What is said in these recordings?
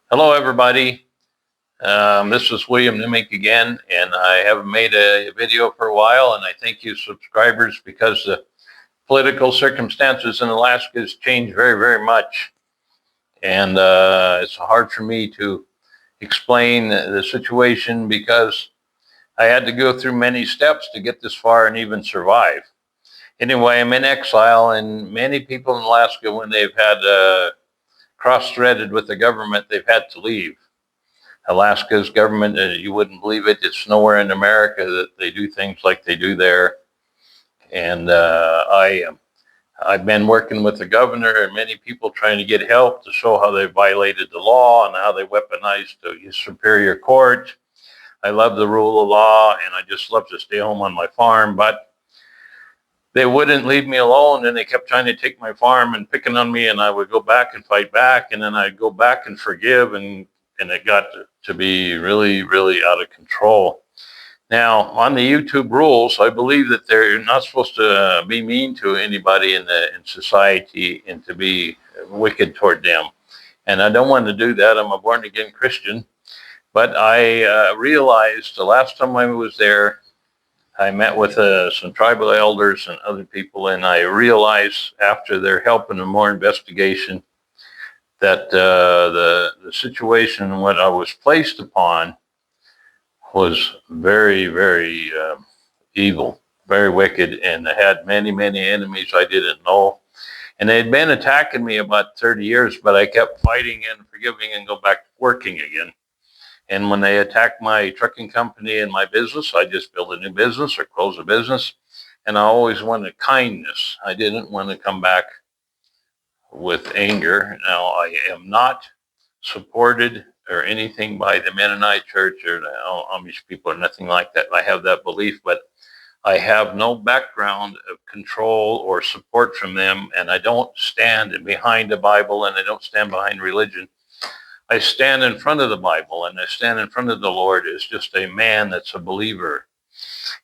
Hello, everybody. This is William Nemec again, and I haven't made a video for a while, and I thank you subscribers because the political circumstances in Alaska has changed very, very much. And it's hard for me to explain the situation because I had to go through many steps to get this far and even survive. Anyway, I'm in exile, and many people in Alaska, when they've had cross-threaded with the government, they've had to leave. Alaska's government, you wouldn't believe it. It's nowhere in America that they do things like they do there. And I've been working with the governor and many people trying to get help to show how they violated the law and how they weaponized the superior court. I love the rule of law and I just love to stay home on my farm, but they wouldn't leave me alone, and they kept trying to take my farm and picking on me, and I would go back and fight back, and then I'd go back and forgive, and it got to be really, really out of control. Now, on the YouTube rules, I believe that they're not supposed to be mean to anybody in society and to be wicked toward them. And I don't want to do that. I'm a born-again Christian. But I realized the last time I was there, I met with some tribal elders and other people, and I realized after their help and more investigation that the situation and what I was placed upon was very, very evil, very wicked, and I had many, many enemies I didn't know. And they had been attacking me about 30 years, but I kept fighting and forgiving and go back to working again. And when they attacked my trucking company and my business, I just built a new business or close a business. And I always wanted kindness. I didn't want to come back with anger. Now, I am not supported or anything by the Mennonite church or the Amish people or nothing like that. I have that belief, but I have no background of control or support from them. And I don't stand behind the Bible and I don't stand behind religion. I stand in front of the Bible and I stand in front of the Lord as just a man that's a believer.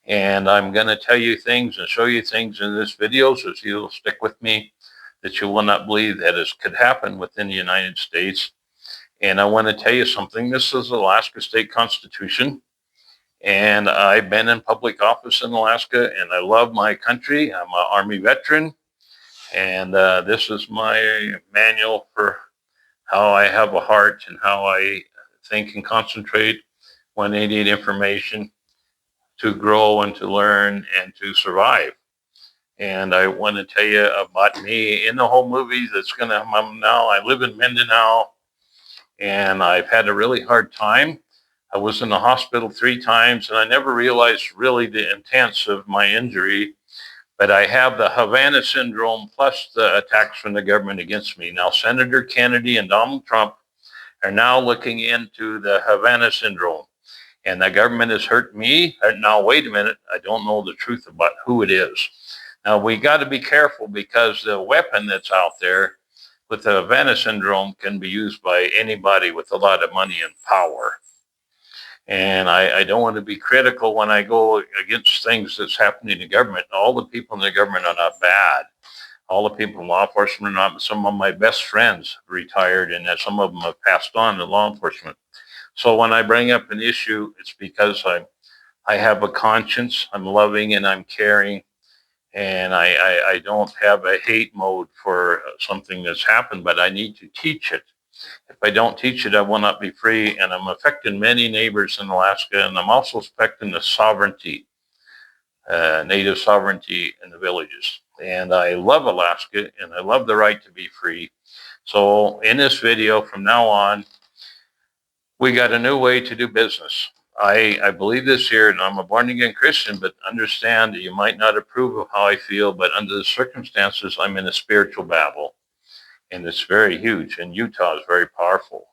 And I'm going to tell you things and show you things in this video, so you'll stick with me, that you will not believe that it could happen within the United States. And I want to tell you something. This is the Alaska State Constitution. And I've been in public office in Alaska and I love my country. I'm an Army veteran. And this is my manual for how I have a heart and how I think and concentrate when I need information to grow and to learn and to survive. And I want to tell you about me in the whole movie that's going to come now. I live in Mindanao and I've had a really hard time. I was in the hospital 3 times and I never realized really the intents of my injury. But I have the Havana syndrome plus the attacks from the government against me. Now, Senator Kennedy and Donald Trump are now looking into the Havana syndrome. And the government has hurt me. Now, wait a minute. I don't know the truth about who it is. Now, we got to be careful because the weapon that's out there with the Havana syndrome can be used by anybody with a lot of money and power. And I don't want to be critical when I go against things that's happening in government. All the people in the government are not bad. All the people in law enforcement are not. Some of my best friends retired, and some of them have passed on to law enforcement. So when I bring up an issue, it's because I have a conscience. I'm loving and I'm caring, and I don't have a hate mode for something that's happened, but I need to teach it. If I don't teach it, I will not be free. And I'm affecting many neighbors in Alaska. And I'm also affecting the sovereignty, native sovereignty in the villages. And I love Alaska and I love the right to be free. So in this video from now on, we got a new way to do business. I believe this here, and I'm a born-again Christian, but understand that you might not approve of how I feel, but under the circumstances, I'm in a spiritual battle. And it's very huge, and Utah is very powerful.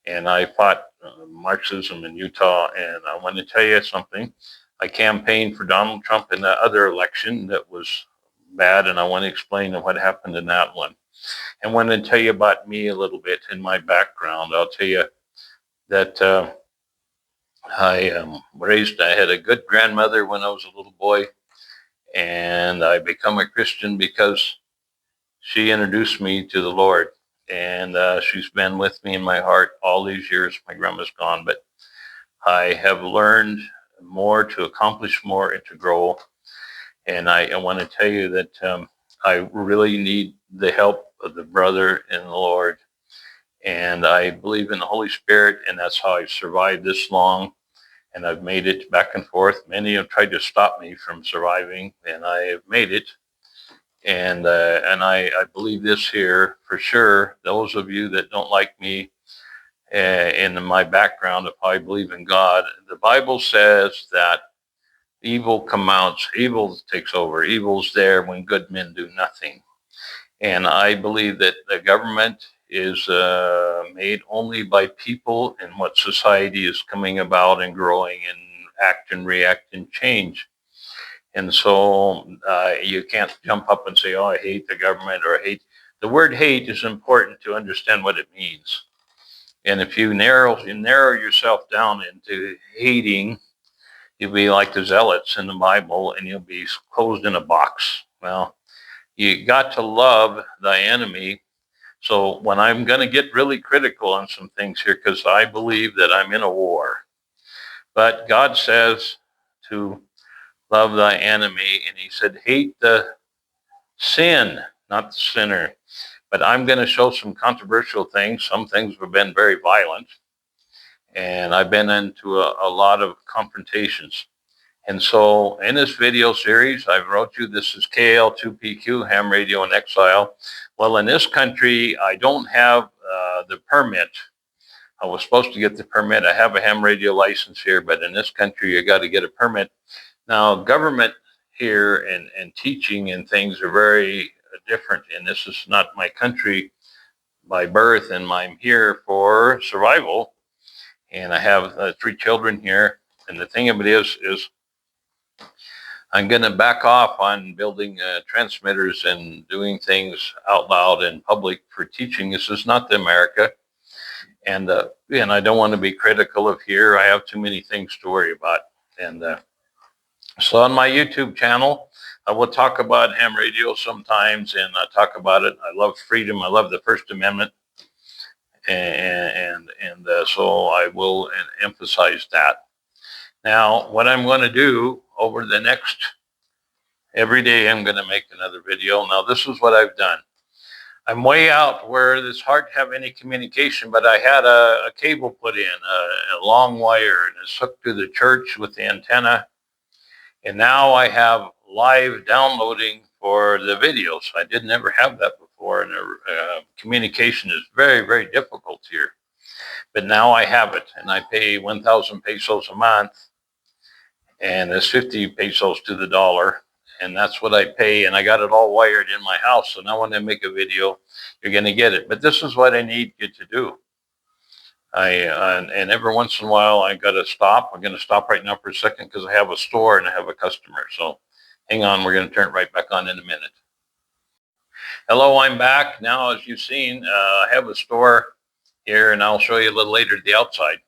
And I fought Marxism in Utah, and I want to tell you something. I campaigned for Donald Trump in the other election that was bad, and I want to explain what happened in that one. And I want to tell you about me a little bit in my background. I'll tell you that I had a good grandmother when I was a little boy, and I become a Christian because she introduced me to the Lord. and she's been with me in my heart all these years. My grandma's gone, but I have learned more, to accomplish more, and to grow. And I want to tell you that I really need the help of the brother in the Lord. And I believe in the Holy Spirit, and that's how I've survived this long. And I've made it back and forth. Many have tried to stop me from surviving, and I have made it. And I believe this here for sure. Those of you that don't like me in my background, if I believe in God, the Bible says that evil comes, evil takes over. Evil's there when good men do nothing. And I believe that the government is made only by people, and what society is coming about and growing and act and react and change. And so you can't jump up and say, oh, I hate the government, or I hate. The word hate is important to understand what it means. And if you narrow yourself down into hating, you'll be like the zealots in the Bible, and you'll be closed in a box. Well, you got to love thy enemy. So when I'm going to get really critical on some things here, because I believe that I'm in a war, but God says to love thy enemy, and he said, hate the sin, not the sinner. But I'm going to show some controversial things. Some things have been very violent, and I've been into a lot of confrontations. And so in this video series, I wrote you, this is KL2PQ, ham radio in exile. Well, in this country, I don't have the permit. I was supposed to get the permit. I have a ham radio license here, but in this country, you got to get a permit. Now, government here and teaching and things are very different. And this is not my country by birth, and I'm here for survival. And I have 3 children here. And the thing of it is I'm going to back off on building transmitters and doing things out loud in public for teaching. This is not the America. And I don't want to be critical of here. I have too many things to worry about. And so on my YouTube channel, I will talk about ham radio sometimes, and I talk about it. I love freedom. I love the First Amendment. And so I will emphasize that. Now, what I'm going to do over the next, every day I'm going to make another video. Now, this is what I've done. I'm way out where it's hard to have any communication, but I had a cable put in, a long wire, and it's hooked to the church with the antenna. And now I have live downloading for the videos. I did never have that before, and communication is very, very difficult here. But now I have it, and I pay 1,000 pesos a month, and it's 50 pesos to the dollar, and that's what I pay, and I got it all wired in my house. So now when I make a video, you're going to get it. But this is what I need you to do. And every once in a while, I got to stop. I'm going to stop right now for a second because I have a store and I have a customer. So hang on, we're going to turn it right back on in a minute. Hello, I'm back. Now, as you've seen, I have a store here, and I'll show you a little later the outside.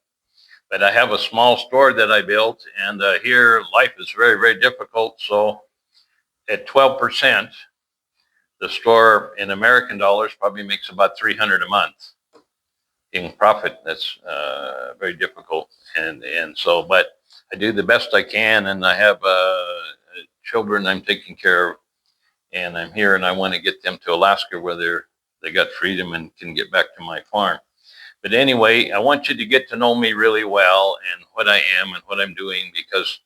But I have a small store that I built, and here life is very, very difficult. So at 12%, the store in American dollars probably makes about $300 a month in profit. That's very difficult. And so, but I do the best I can, and I have children I'm taking care of, and I'm here, and I want to get them to Alaska where they got freedom and can get back to my farm. But anyway, I want you to get to know me really well and what I am and what I'm doing, because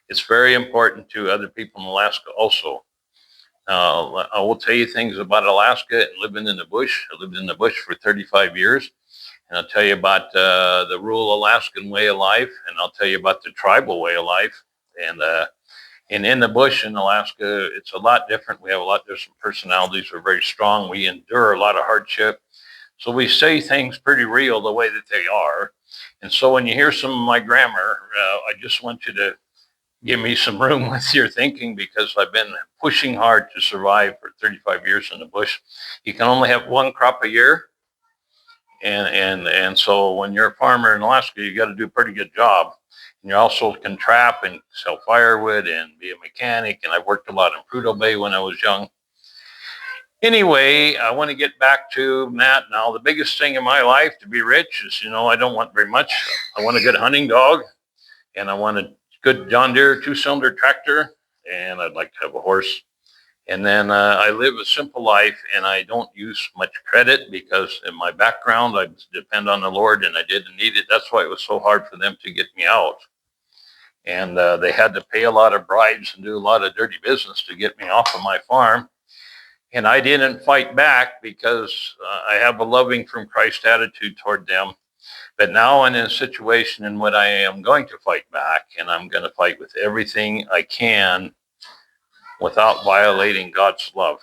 it's very important to other people in Alaska also. I will tell you things about Alaska and living in the bush. I lived in the bush for 35 years. And I'll tell you about the rural Alaskan way of life, and I'll tell you about the tribal way of life. And in the bush in Alaska, it's a lot different. We have a lot of different personalities. We're very strong. We endure a lot of hardship. So we say things pretty real the way that they are. And so when you hear some of my grammar, I just want you to give me some room with your thinking, because I've been pushing hard to survive for 35 years in the bush. You can only have one crop a year. And so when you're a farmer in Alaska, you got to do a pretty good job. And you also can trap and sell firewood and be a mechanic. And I worked a lot in Prudhoe Bay when I was young. Anyway, I want to get back to Matt now. The biggest thing in my life to be rich is, I don't want very much. I want a good hunting dog, and I want a good John Deere 2-cylinder tractor, and I'd like to have a horse. And then I live a simple life, and I don't use much credit because in my background, I depend on the Lord, and I didn't need it. That's why it was so hard for them to get me out. And they had to pay a lot of bribes and do a lot of dirty business to get me off of my farm. And I didn't fight back because I have a loving from Christ attitude toward them. But now I'm in a situation in which I am going to fight back, and I'm going to fight with everything I can without violating God's love.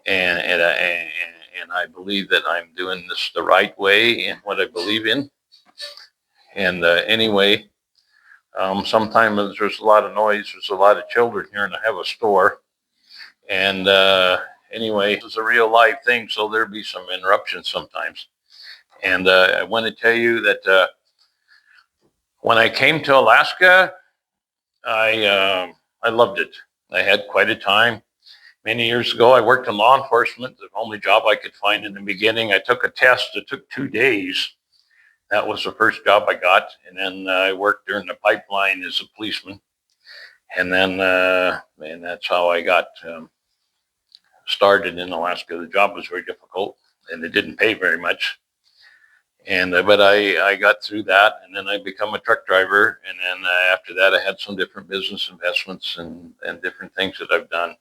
And I believe that I'm doing this the right way in what I believe in. And anyway, sometimes there's a lot of noise. There's a lot of children here, and I have a store. And anyway, this is a real life thing, so there'll be some interruptions sometimes. And I want to tell you that when I came to Alaska, I loved it. I had quite a time. Many years ago, I worked in law enforcement, the only job I could find in the beginning. I took a test. It took 2 days. That was the first job I got. And then I worked during the pipeline as a policeman. And then and that's how I got started in Alaska. The job was very difficult, and it didn't pay very much. And but I got through that, and then I become a truck driver. And then after that, I had some different business investments and different things that I've done.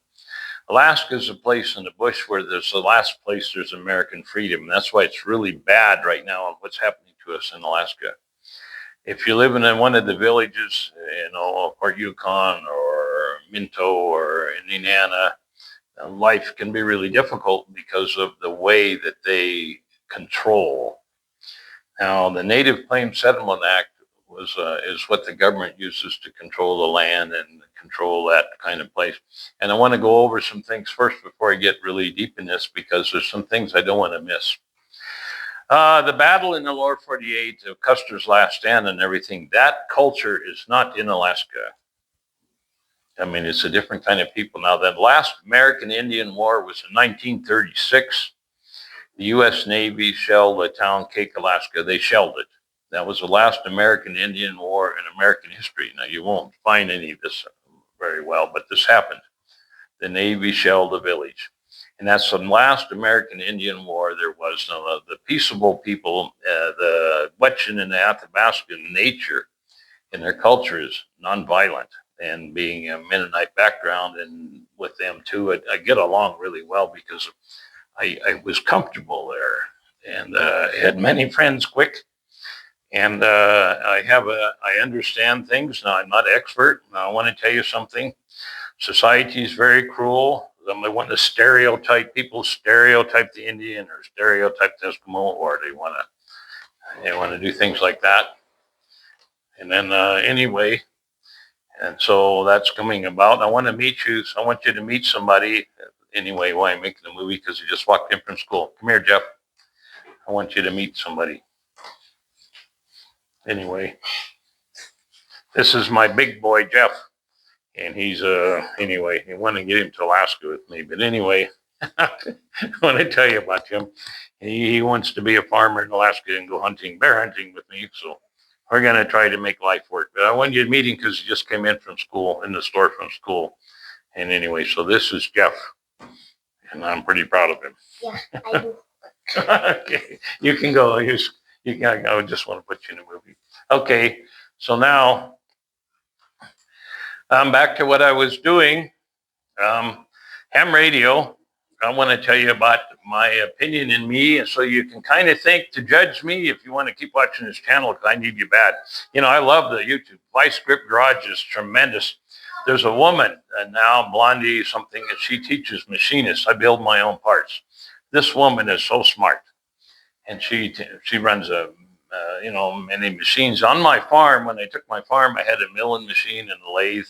Alaska is a place in the bush where there's the last place there's American freedom. And that's why it's really bad right now on what's happening to us in Alaska. If you're living in one of the villages, Port Yukon or Minto or Indiana, life can be really difficult because of the way that they control. Now, the Native Claims Settlement Act is what the government uses to control the land and control that kind of place. And I want to go over some things first before I get really deep in this, because there's some things I don't want to miss. The battle in the lower 48 of Custer's Last Stand and everything, that culture is not in Alaska. I mean, it's a different kind of people. Now, the last American Indian War was in 1936. The U.S. Navy shelled the town Cake, Alaska. They shelled it. That was the last American Indian War in American history. Now, you won't find any of this very well, but this happened. The Navy shelled the village. And that's the last American Indian War there was. Now, the peaceable people, the Wet'suwet'en and the Athabascan nature in their culture is nonviolent. And being a Mennonite background and with them too, I get along really well because I was comfortable there, and I had many friends quick, and I understand things. Now, I'm not expert. Now, I want to tell you something. Society is very cruel. They want to stereotype people, stereotype the Indian or stereotype the Eskimo, or they want to do things like that. And then anyway, and so that's coming about. I want to meet you. So I want you to meet somebody. Anyway, why I'm making the movie, because he just walked in from school. Come here, Jeff. I want you to meet somebody. Anyway, this is my big boy, Jeff. And he's, anyway, I want to get him to Alaska with me. But anyway, I want to tell you about him. He wants to be a farmer in Alaska and go hunting, bear hunting with me. So we're going to try to make life work. But I want you to meet him because he just came in from school, in the store from school. And anyway, so this is Jeff. And I'm pretty proud of him. Yeah, I do. Okay, you can go. I just want to put you in a movie. Okay, so now I'm back to what I was doing. Ham radio. I want to tell you about my opinion in me, and so you can kind of think to judge me if you want to keep watching this channel, because I need you bad. I love the YouTube. Vice Grip Garage is tremendous. There's a woman now, Blondie something, that she teaches machinists. I build my own parts. This woman is so smart, and she runs many machines. On my farm, when I took my farm, I had a milling machine and a lathe,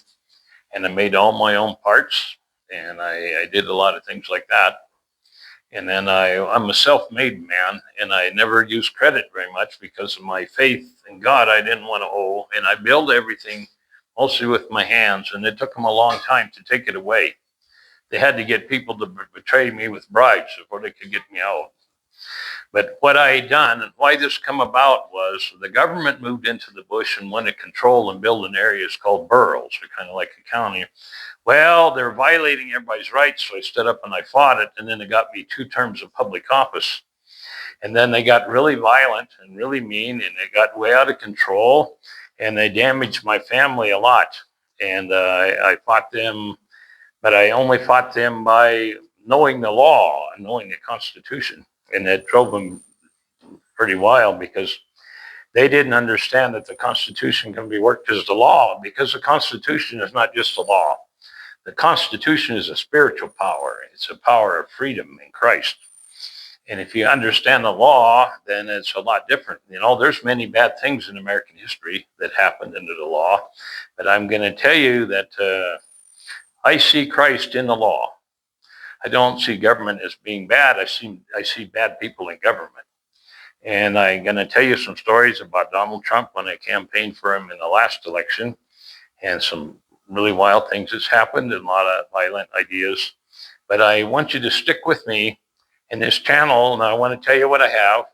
and I made all my own parts, and I did a lot of things like that. And then I'm a self-made man, and I never used credit very much because of my faith in God. I didn't want to owe, and I build everything mostly with my hands, and it took them a long time to take it away. They had to get people to betray me with bribes before they could get me out. But what I had done and why this come about was the government moved into the bush and wanted to control and build in areas called boroughs, or kind of like a county. Well, they're violating everybody's rights, so I stood up and I fought it, and then it got me 2 terms of public office. And then they got really violent and really mean, and it got way out of control, and they damaged my family a lot. And I fought them, but I only fought them by knowing the law and knowing the Constitution. And it drove them pretty wild because they didn't understand that the Constitution can be worked as the law, because the Constitution is not just a law. The Constitution is a spiritual power. It's a power of freedom in Christ. And if you understand the law, then it's a lot different. You know, there's many bad things in American history that happened under the law, but I'm going to tell you that I see Christ in the law. I don't see government as being bad. I see bad people in government. And I'm going to tell you some stories about Donald Trump when I campaigned for him in the last election, and some really wild things that's happened and a lot of violent ideas. But I want you to stick with me in this channel, and I want to tell you what I have.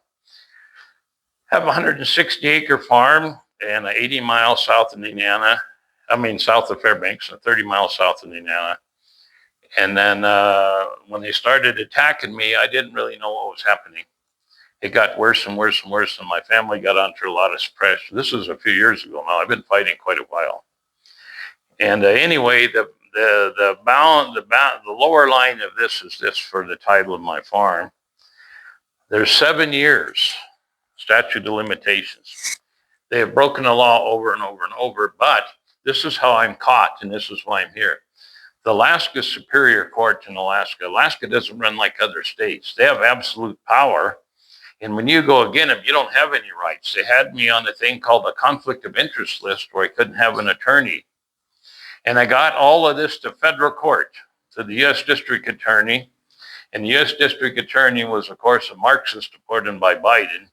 I have a 160-acre farm and 80 miles south of Indiana. South of Fairbanks, and 30 miles south of Indiana. And then when they started attacking me, I didn't really know what was happening. It got worse and worse and worse, and my family got onto a lot of suppression. This was a few years ago now. I've been fighting quite a while. And anyway, the lower line of this is this for the title of my farm. There's 7 years statute of limitations. They have broken the law over and over and over, but this is how I'm caught, and this is why I'm here. The Alaska Superior Court in Alaska doesn't run like other states. They have absolute power. And when you go against them, you don't have any rights. They had me on a thing called a conflict of interest list where I couldn't have an attorney. And I got all of this to federal court, to the U.S. District Attorney. And the U.S. District Attorney was, of course, a Marxist appointed by Biden.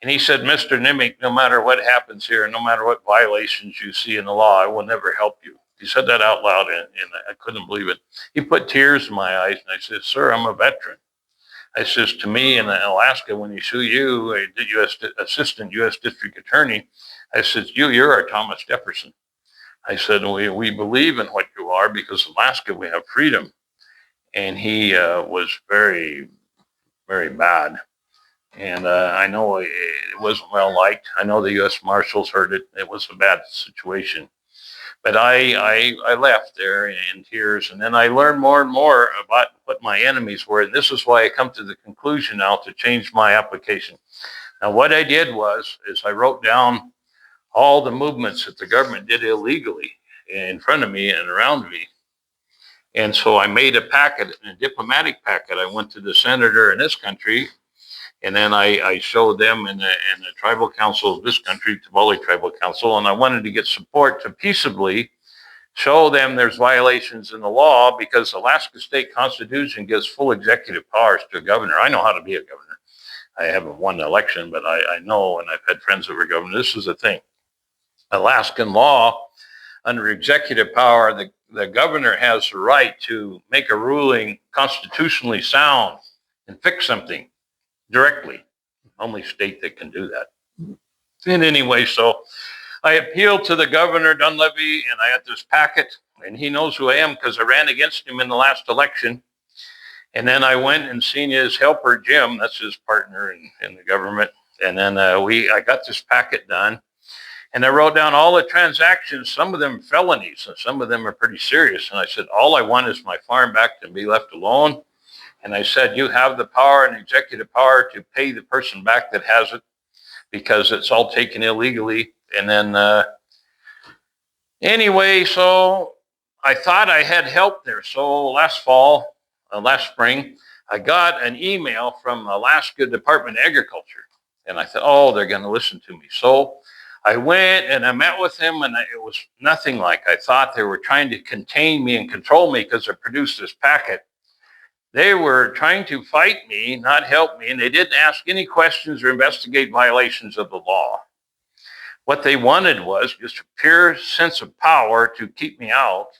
And he said, Mr. Nemec, no matter what happens here, no matter what violations you see in the law, I will never help you. He said that out loud, and I couldn't believe it. He put tears in my eyes, and I said, sir, I'm a veteran. I says, to me in Alaska, when you sue you, a assistant U.S. District Attorney, I says, you're our Thomas Jefferson. I said, we believe in what you are because Alaska, we have freedom. And he was very, very bad. And I know it wasn't well liked. I know the U.S. Marshals heard it. It was a bad situation. But I left there in tears, and then I learned more and more about what my enemies were. And this is why I come to the conclusion now to change my application. Now, what I did is I wrote down all the movements that the government did illegally in front of me and around me. And so I made a packet, a diplomatic packet. I went to the senator in this country, and then I showed them in the tribal council of this country, Tivoli Tribal Council, and I wanted to get support to peaceably show them there's violations in the law, because the Alaska State Constitution gives full executive powers to a governor. I know how to be a governor. I haven't won the election, but I know, and I've had friends that were governor. This is the thing. Alaskan law, under executive power, the governor has the right to make a ruling constitutionally sound and fix something directly. Only state that can do that. And anyway, so I appealed to the governor, Dunleavy, and I had this packet, and he knows who I am because I ran against him in the last election. And then I went and seen his helper, Jim, that's his partner in the government. And then I got this packet done. And I wrote down all the transactions, some of them felonies, and some of them are pretty serious. And I said, all I want is my farm back to be left alone. And I said, you have the power and executive power to pay the person back that has it, because it's all taken illegally. And then anyway, so I thought I had help there. So last spring, I got an email from Alaska Department of Agriculture. And I thought, oh, they're going to listen to me. So I went and I met with them, and it was nothing like I thought. They were trying to contain me and control me because I produced this packet. They were trying to fight me, not help me, and they didn't ask any questions or investigate violations of the law. What they wanted was just a pure sense of power to keep me out.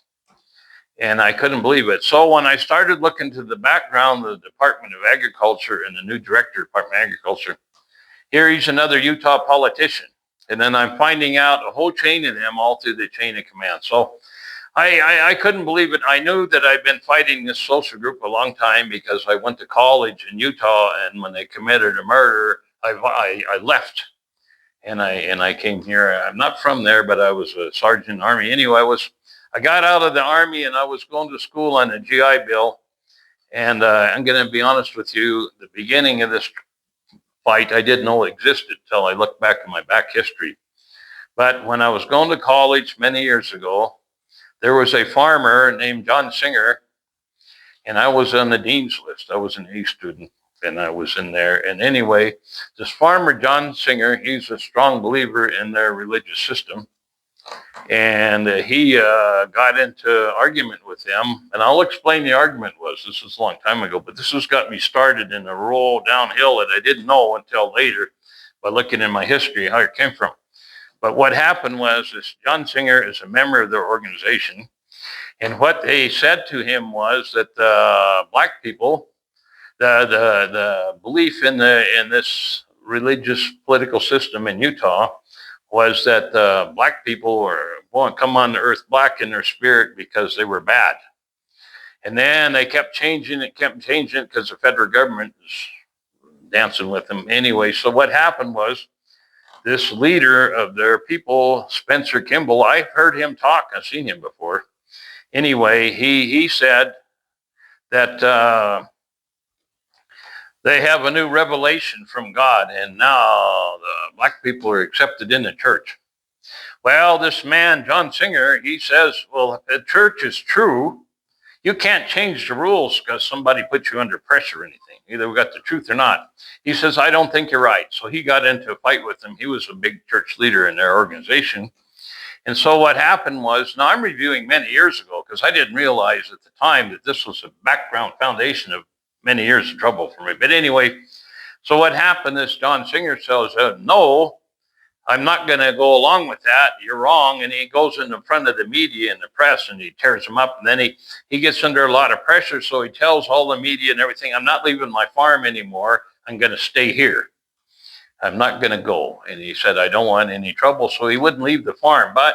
And I couldn't believe it. So when I started looking to the background of the Department of Agriculture and the new director of Department of Agriculture, here he's another Utah politician. And then I'm finding out a whole chain of them all through the chain of command. So I couldn't believe it. I knew that I'd been fighting this social group a long time because I went to college in Utah, and when they committed a murder, I left. And I came here. I'm not from there, but I was a sergeant in the Army. Anyway, I got out of the Army and I was going to school on a GI Bill. And I'm going to be honest with you, the beginning of this fight I didn't know existed until I looked back in my back history. But when I was going to college many years ago, there was a farmer named John Singer, and I was on the dean's list. I was an A student, and I was in there. And anyway, this farmer, John Singer, he's a strong believer in their religious system. And he got into argument with them. And I'll explain the argument was. This was a long time ago, but this has got me started in a roll downhill that I didn't know until later by looking in my history how it came from. But what happened was this John Singer is a member of their organization. And what they said to him was that black people, the belief in this religious political system in Utah was that black people were going to come on the earth black in their spirit because they were bad. And then they kept changing it because the federal government was dancing with them anyway. So what happened was this leader of their people, Spencer Kimball, I've heard him talk. I've seen him before. Anyway, he said that they have a new revelation from God, and now the black people are accepted in the church. Well, this man, John Singer, he says, well, if the church is true, you can't change the rules because somebody put you under pressure or anything. Either we got the truth or not. He says, I don't think you're right. So he got into a fight with them. He was a big church leader in their organization. And so what happened was, now I'm reviewing many years ago because I didn't realize at the time that this was a background foundation of many years of trouble for me. But anyway, so what happened is John Singer says, no, I'm not going to go along with that. You're wrong. And he goes in the front of the media and the press and he tears them up. And then he gets under a lot of pressure. So he tells all the media and everything, I'm not leaving my farm anymore. I'm going to stay here. I'm not going to go. And he said, I don't want any trouble. So he wouldn't leave the farm. But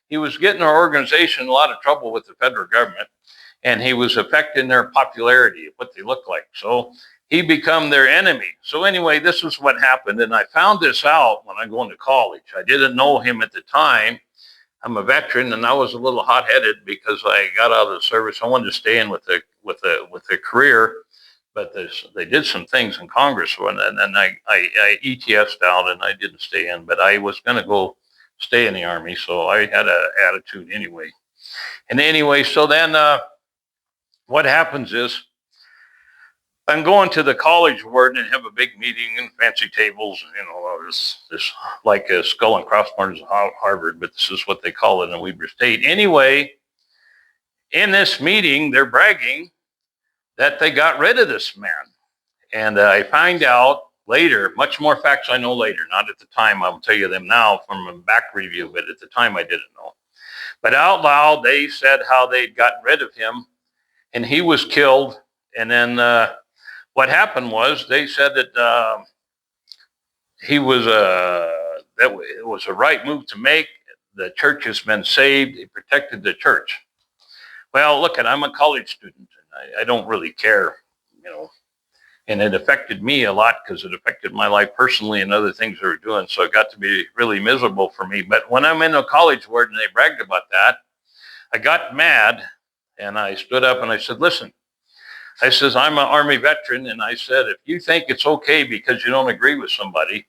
he was getting our organization in a lot of trouble with the federal government. And he was affecting their popularity, what they look like. So he became their enemy. So anyway, this is what happened. And I found this out when I go into college. I didn't know him at the time. I'm a veteran, and I was a little hot-headed because I got out of the service. I wanted to stay in with a career, but they did some things in Congress, and I ETS'd out, and I didn't stay in. But I was going to go stay in the Army, so I had an attitude anyway. And anyway, so then what happens is I'm going to the college ward and have a big meeting and fancy tables, this like a skull and crossbones at Harvard, but this is what they call it in Weber State. Anyway, in this meeting, they're bragging that they got rid of this man. And I find out later, much more facts I know later, not at the time. I'll tell you them now from a back review, but at the time I didn't know. But out loud, they said how they'd gotten rid of him and he was killed. And then what happened was they said that it was a right move to make. The church has been saved. He protected the church. Well, look, I'm a college student, and I don't really care, and it affected me a lot because it affected my life personally and other things they were doing. So it got to be really miserable for me. But when I'm in a college ward and they bragged about that, I got mad and I stood up and I said, listen, I says, I'm an Army veteran. And I said, if you think it's okay because you don't agree with somebody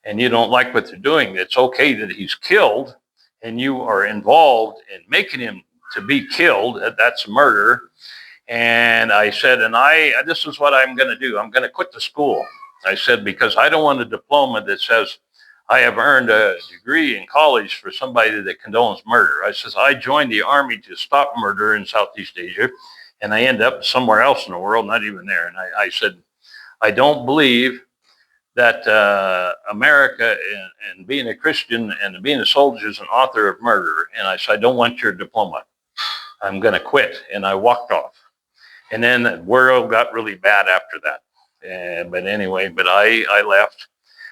and you don't like what they're doing, it's okay that he's killed and you are involved in making him to be killed. That's murder. And I said, this is what I'm going to do. I'm going to quit the school. I said, because I don't want a diploma that says I have earned a degree in college for somebody that condones murder. I says, I joined the Army to stop murder in Southeast Asia. And I end up somewhere else in the world, not even there. And I said, I don't believe that America and being a Christian and being a soldier is an author of murder. And I said, I don't want your diploma. I'm going to quit. And I walked off. And then the world got really bad after that. But anyway, I left.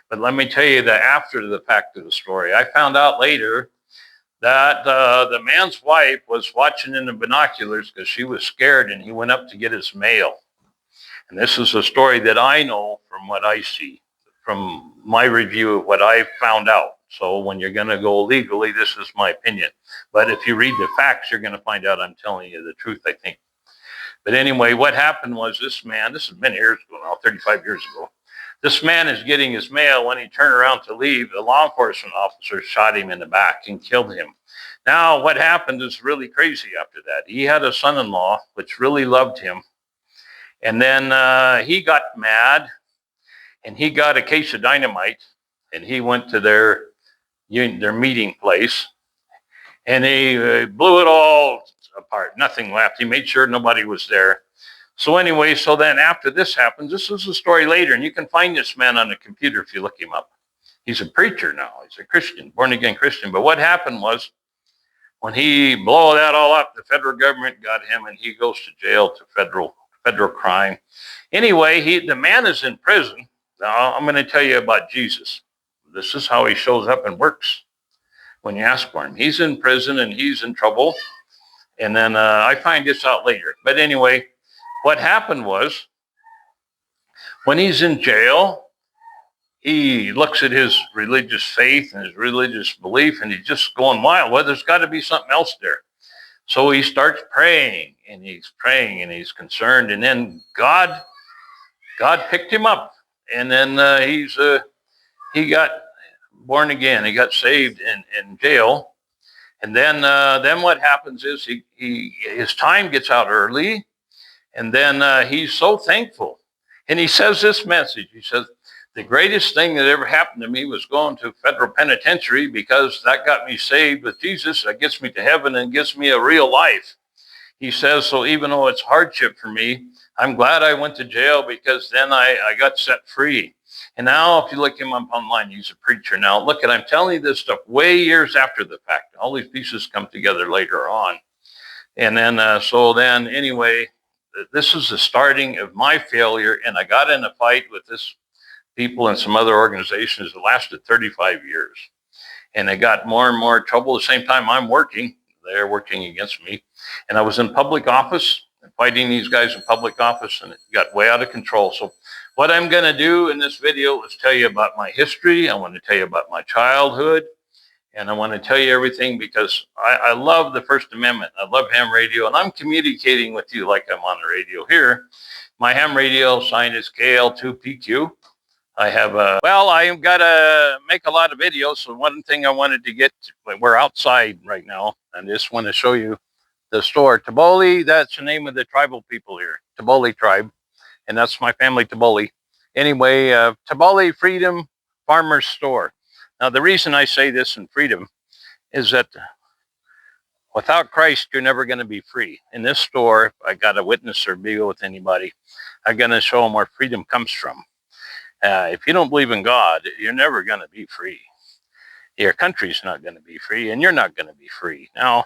But let me tell you that after the fact of the story, I found out later that the man's wife was watching in the binoculars because she was scared, and he went up to get his mail. And this is a story that I know from what I see, from my review of what I found out. So when you're going to go legally, this is my opinion. But if you read the facts, you're going to find out I'm telling you the truth, I think. But anyway, what happened was this man, this has been years ago now, 35 years ago. This man is getting his mail. When he turned around to leave, the law enforcement officer shot him in the back and killed him. Now, what happened is really crazy after that. He had a son-in-law which really loved him. And then he got mad, and he got a case of dynamite, and he went to their meeting place, and he blew it all apart. Nothing left. He made sure nobody was there. So anyway, so then after this happens, this is a story later, and you can find this man on the computer if you look him up. He's a preacher now. He's a Christian, born-again Christian. But what happened was, when he blew that all up, the federal government got him, and he goes to jail to federal crime. Anyway, the man is in prison. Now, I'm going to tell you about Jesus. This is how he shows up and works when you ask for him. He's in prison, and he's in trouble. And then I find this out later. But anyway, what happened was, when he's in jail, he looks at his religious faith and his religious belief, and he's just going wild. Well, there's got to be something else there. So he starts praying, and he's concerned. And then God picked him up. And then he got born again. He got saved in jail. And then what happens is his time gets out early. And then he's so thankful. And he says this message. He says, the greatest thing that ever happened to me was going to federal penitentiary, because that got me saved with Jesus. That gets me to heaven and gives me a real life. He says, so even though it's hardship for me, I'm glad I went to jail, because then I got set free. And now if you look him up online, he's a preacher. Now look, I'm telling you this stuff way years after the fact. All these pieces come together later on. And then, so then anyway, this is the starting of my failure. And I got in a fight with this people and some other organizations that lasted 35 years. And they got more and more trouble. At the same time I'm working, they're working against me. And I was in public office, fighting these guys in public office, and it got way out of control. So what I'm going to do in this video is tell you about my history. I want to tell you about my childhood. And I want to tell you everything, because I love the First Amendment. I love ham radio, and I'm communicating with you like I'm on the radio here. My ham radio sign is KL2PQ. I have I've got to make a lot of videos. So one thing I wanted to get, we're outside right now. I just want to show you the store. Taboli, that's the name of the tribal people here. Taboli tribe. And that's my family, Taboli. Anyway, Taboli Freedom Farmers Store. Now, the reason I say this in freedom is that without Christ, you're never going to be free. In this store, if I got to witness or be with anybody, I'm going to show them where freedom comes from. If you don't believe in God, you're never going to be free. Your country's not going to be free, and you're not going to be free. Now,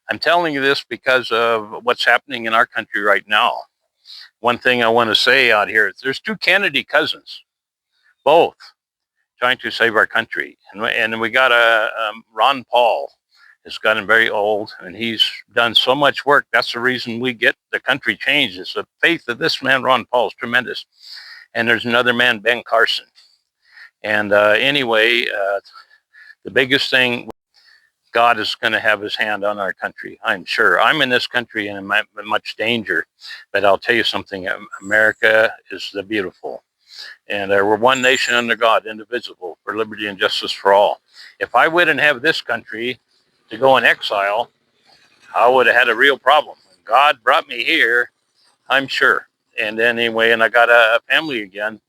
I'm telling you this because of what's happening in our country right now. One thing I want to say out here, there's two Kennedy cousins, both trying to save our country. And we got Ron Paul has gotten very old, and he's done so much work. That's the reason we get the country changed. It's the faith of this man, Ron Paul, is tremendous. And there's another man, Ben Carson. And anyway, the biggest thing, God is going to have his hand on our country, I'm sure. I'm in this country and I'm in much danger, but I'll tell you something, America is the beautiful. And we're one nation under God, indivisible, for liberty and justice for all. If I wouldn't have this country to go in exile, I would have had a real problem. God brought me here, I'm sure. And anyway, and I got a family again,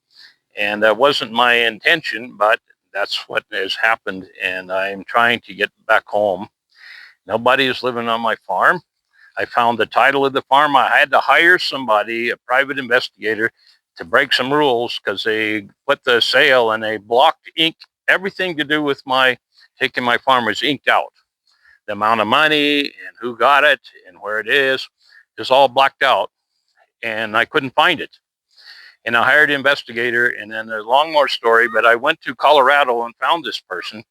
and that wasn't my intention, but that's what has happened, and I'm trying to get back home. Nobody is living on my farm. I found the title of the farm. I had to hire somebody, a private investigator, to break some rules, because they put the sale and they blocked ink. Everything to do with taking my farm was inked out. the amount of money and who got it and where it is all blacked out, and I couldn't find it. And I hired an investigator, and then there's a long more story, but I went to Colorado and found this person,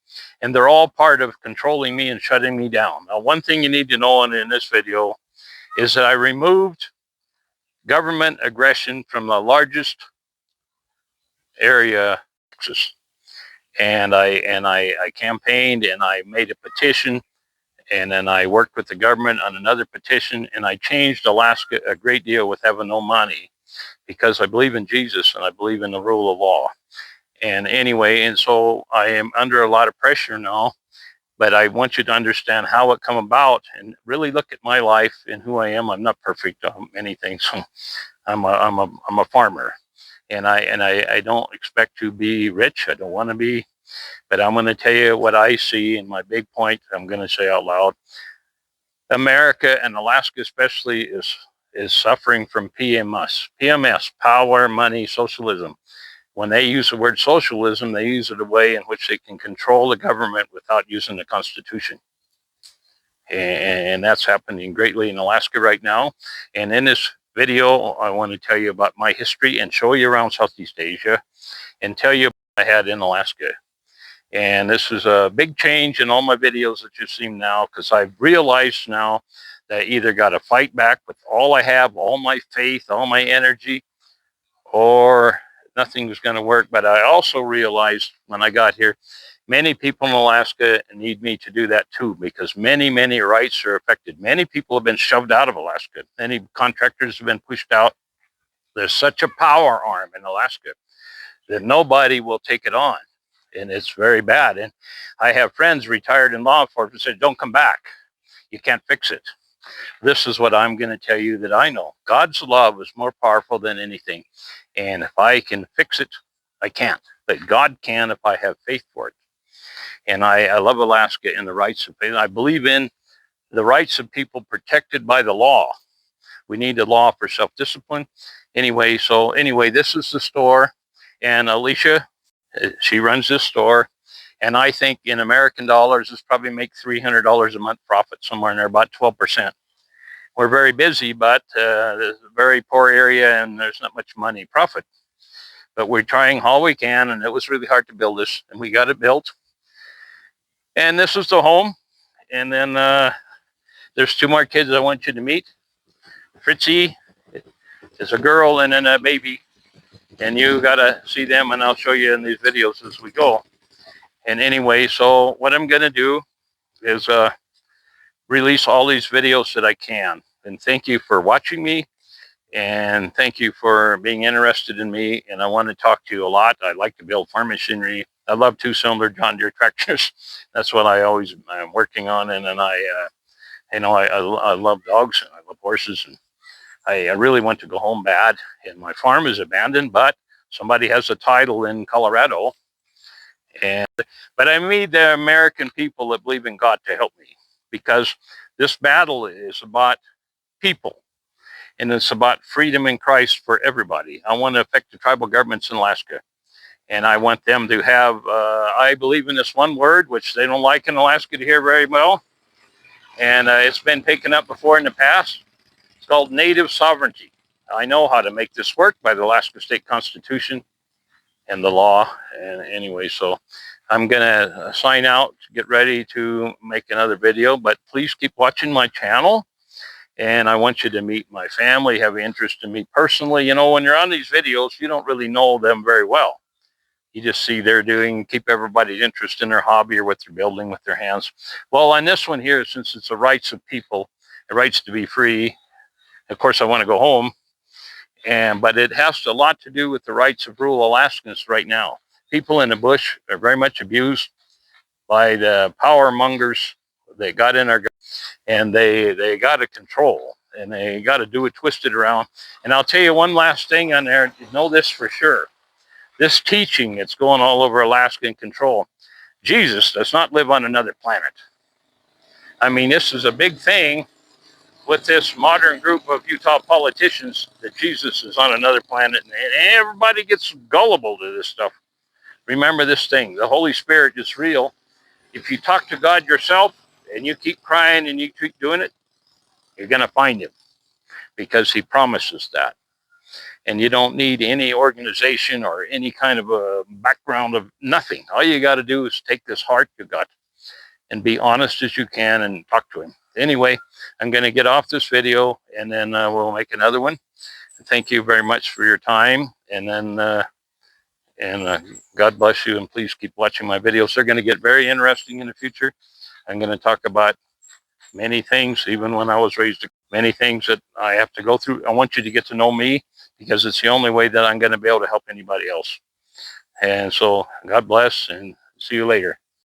and they're all part of controlling me and shutting me down. Now, one thing you need to know in this video is that I removed government aggression from the largest area, Texas. And I campaigned, and I made a petition, and then I worked with the government on another petition, and I changed Alaska a great deal with having no money, because I believe in Jesus and I believe in the rule of law. And anyway, and so I am under a lot of pressure now, but I want you to understand how it come about and really look at my life and who I am. I'm not perfect on anything, so I'm a farmer, and I don't expect to be rich. I don't want to be, but I'm going to tell you what I see, and my big point I'm going to say out loud. America, and Alaska especially, is suffering from PMS, power, money, socialism. When they use the word socialism, they use it a way in which they can control the government without using the Constitution. And that's happening greatly in Alaska right now. And in this video, I want to tell you about my history and show you around Southeast Asia and tell you what I had in Alaska. And this is a big change in all my videos that you've seen now, because I've realized now that I either got to fight back with all I have, all my faith, all my energy, or nothing was going to work. But I also realized when I got here, many people in Alaska need me to do that too, because many rights are affected. Many people have been shoved out of Alaska. Many contractors have been pushed out. There's such a power arm in Alaska that nobody will take it on. And it's very bad. And I have friends retired in law enforcement said, don't come back. You can't fix it. This is what I'm going to tell you that I know. God's love is more powerful than anything. And if I can fix it, I can't. But God can if I have faith for it. And I love Alaska and the rights of faith. I believe in the rights of people protected by the law. We need a law for self-discipline. Anyway, this is the store. And Alicia, she runs this store. And I think in American dollars, this probably makes $300 a month profit, somewhere in there, about 12%. We're very busy, but it's a very poor area and there's not much money profit. But we're trying all we can, and it was really hard to build this, and we got it built. And this is the home. And then there's two more kids I want you to meet. Fritzy is a girl and then a baby. And you got to see them, and I'll show you in these videos as we go. And anyway, so what I'm going to do is release all these videos that I can. And thank you for watching me. And thank you for being interested in me. And I want to talk to you a lot. I like to build farm machinery. I love two-cylinder John Deere tractors. That's what I'm working on. And then I love dogs and I love horses. And I really want to go home bad. And my farm is abandoned, but somebody has a title in Colorado. But I need the American people that believe in God to help me, because this battle is about people. And it's about freedom in Christ for everybody. I want to affect the tribal governments in Alaska. And I want them to have, I believe in this one word, which they don't like in Alaska to hear very well. And it's been taken up before in the past. It's called native sovereignty. I know how to make this work by the Alaska State Constitution and the law. And anyway, so I'm going to sign out, get ready to make another video. But please keep watching my channel. And I want you to meet my family, have an interest in me personally. You know, when you're on these videos, you don't really know them very well. You just see they're doing, keep everybody's interest in their hobby or what they're building with their hands. Well, on this one here, since it's the rights of people, the rights to be free, of course, I want to go home. But it has a lot to do with the rights of rural Alaskans right now. People in the bush are very much abused by the power mongers. They got in our, and they got to control, and they got to do it twisted around. And I'll tell you one last thing on there. You know this for sure. This teaching that's going all over Alaska in control. Jesus does not live on another planet. I mean, this is a big thing with this modern group of Utah politicians, that Jesus is on another planet, and everybody gets gullible to this stuff. Remember this thing. The Holy Spirit is real. If you talk to God yourself and you keep crying and you keep doing it, you're going to find him, because he promises that. And you don't need any organization or any kind of a background of nothing. All you got to do is take this heart you got and be honest as you can and talk to him. Anyway, I'm going to get off this video, and then we'll make another one. Thank you very much for your time. And then God bless you, and please keep watching my videos. They're going to get very interesting in the future. I'm going to talk about many things, even when I was raised, many things that I have to go through. I want you to get to know me, because it's the only way that I'm going to be able to help anybody else. And so God bless, and see you later.